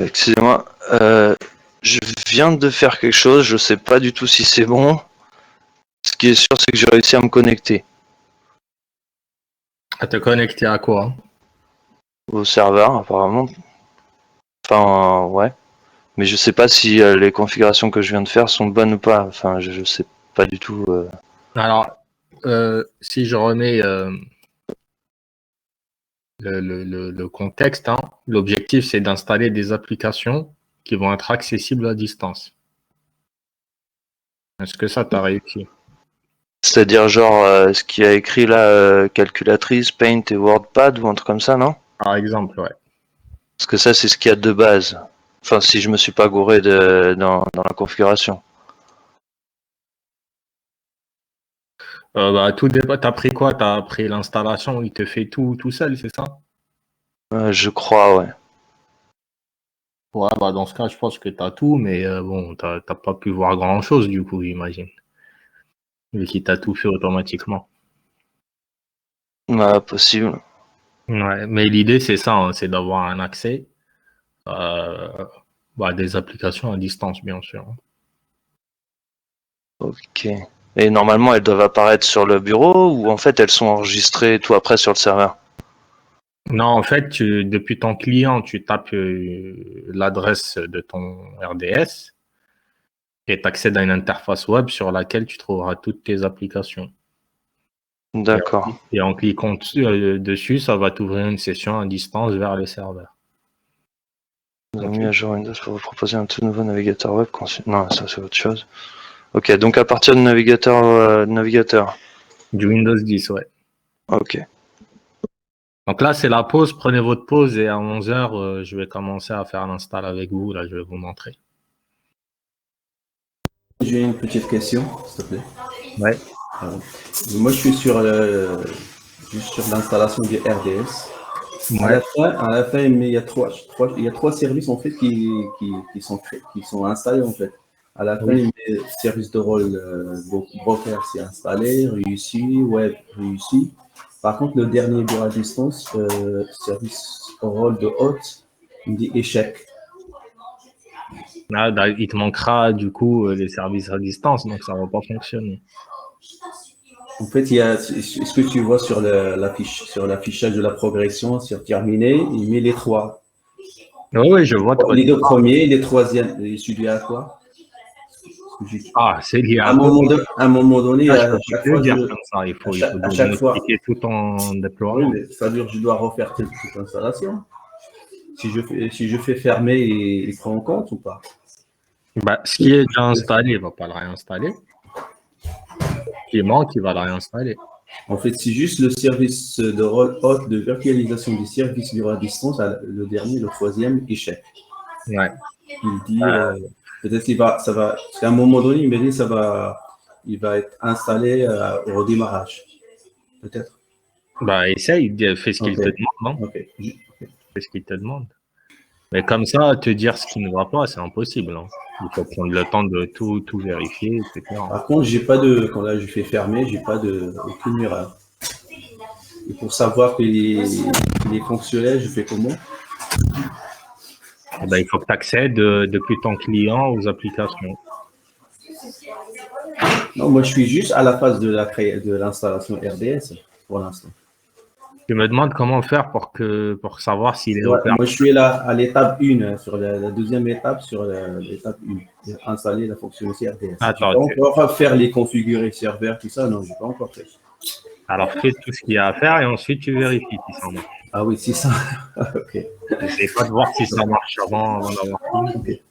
Excusez-moi, je viens de faire quelque chose, je sais pas du tout si c'est bon. Ce qui est sûr, c'est que j'ai réussi à me connecter À te connecter à quoi? au serveur, apparemment. Enfin, ouais. Mais je sais pas si les configurations que je viens de faire sont bonnes ou pas. Enfin, je sais pas du tout. Alors, si je remets le contexte, hein, l'objectif, c'est d'installer des applications qui vont être accessibles à distance. Est-ce que ça t'a réussi? C'est-à-dire genre ce qu'il y a écrit là, calculatrice, Paint et WordPad ou un truc comme ça, non? Par exemple, ouais. Parce que ça, c'est ce qu'il y a de base. Enfin, si je me suis pas gouré dans la configuration. Tout dépend. T'as pris quoi? T'as pris l'installation, il te fait tout seul, c'est ça? Je crois, ouais. Ouais, dans ce cas, je pense que t'as tout, mais bon, t'as pas pu voir grand-chose du coup, j'imagine. Vu qu'il t'a tout fait automatiquement. Possible. Ouais, mais l'idée, c'est ça, hein, c'est d'avoir un accès à des applications à distance, bien sûr. Ok. Et normalement, elles doivent apparaître sur le bureau ou en fait elles sont enregistrées tout après sur le serveur? Non, en fait, depuis ton client, tu tapes l'adresse de ton RDS et tu accèdes à une interface web sur laquelle tu trouveras toutes tes applications. D'accord. Et en cliquant dessus, ça va t'ouvrir une session à distance vers le serveur. Nous avons Donc, mis à jour Windows pour vous proposer un tout nouveau navigateur web conçu. Non, ça c'est autre chose. Ok, donc à partir de navigateur. du Windows 10, ouais. Ok. Donc là, c'est la pause. Prenez votre pause et à 11 heures, je vais commencer à faire l'install avec vous. Là, je vais vous montrer. J'ai une petite question, s'il te plaît. Ouais. Moi, je suis juste sur l'installation du RDS. Ouais. À la fin, mais il y a trois services en fait qui sont créés, qui sont installés en fait. À la fin, Oui. il met service de rôle broker, c'est installé, réussi, web réussi. Par contre, le dernier bureau à distance, service au rôle de hôte, il me dit échec. Là, il te manquera du coup les services à distance, donc ça ne va pas fonctionner. En fait, est-ce que tu vois sur sur l'affichage de la progression, sur terminé, il met les trois. Oui, je vois de quoi Les tu deux parles. premiers, les troisièmes, il suffit à quoi? Ah, c'est lié À à toi. un moment donné, Là, je à peux pas chaque te le fois, dire comme ça. Il faut à chaque fois, m'expliquer tout ton oui, déploiement. mais ça veut dire que je dois refaire toute l'installation. Si je fais fermer, il prend en compte ou pas? Ce qui est déjà installé, il ne va pas le réinstaller. Ce qui manque, il va le réinstaller. En fait, c'est juste le service de rôle hôte de virtualisation des services bureau à distance, le dernier, le troisième, échec. Ouais. Il dit, peut-être parce qu'à un moment donné, il m'a dit, il va être installé au redémarrage. Peut-être. Essaye, fais ce qu'il Ok, te demande, hein. ok. Fais ce qu'il te demande. Mais comme ça, te dire ce qui ne va pas, c'est impossible, hein. Il faut prendre le temps de tout vérifier, etc. Par contre, quand là je fais fermer, j'ai pas aucune erreur. Et pour savoir qu'il est fonctionnel, je fais comment? Il faut que tu accèdes depuis ton client aux applications. Non, moi je suis juste à la phase de l'installation RDS pour l'instant. Tu me demandes comment faire pour savoir s'il est Ouais, opérationnel. moi je suis là à l'étape 1, hein, sur la deuxième étape, sur l'étape 1, installer la fonctionnalité RDS. Je Attends, vais pas encore faire les configurer serveurs, tout ça, non, je n'ai pas encore fait. alors fais tout ce qu'il y a à faire et ensuite tu vérifies si ça marche. Ah oui, c'est ça. Ok. N'essaie pas de voir si ça marche avant d'avoir fini. Ok.